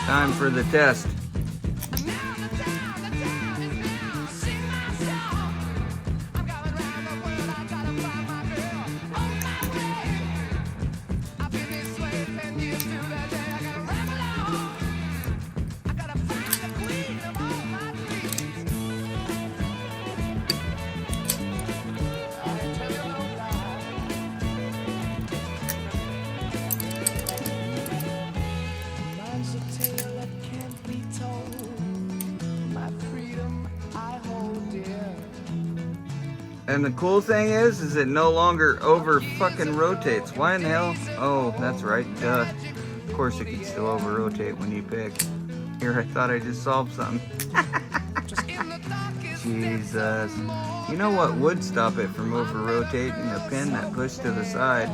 Time for the test. And the cool thing is it no longer over fucking rotates. Why in the hell? Oh, that's right. Duh. Of course it can still over rotate when you pick. Here, I thought I just solved something. Jesus. You know what would stop it from over rotating? A pin that pushed to the side.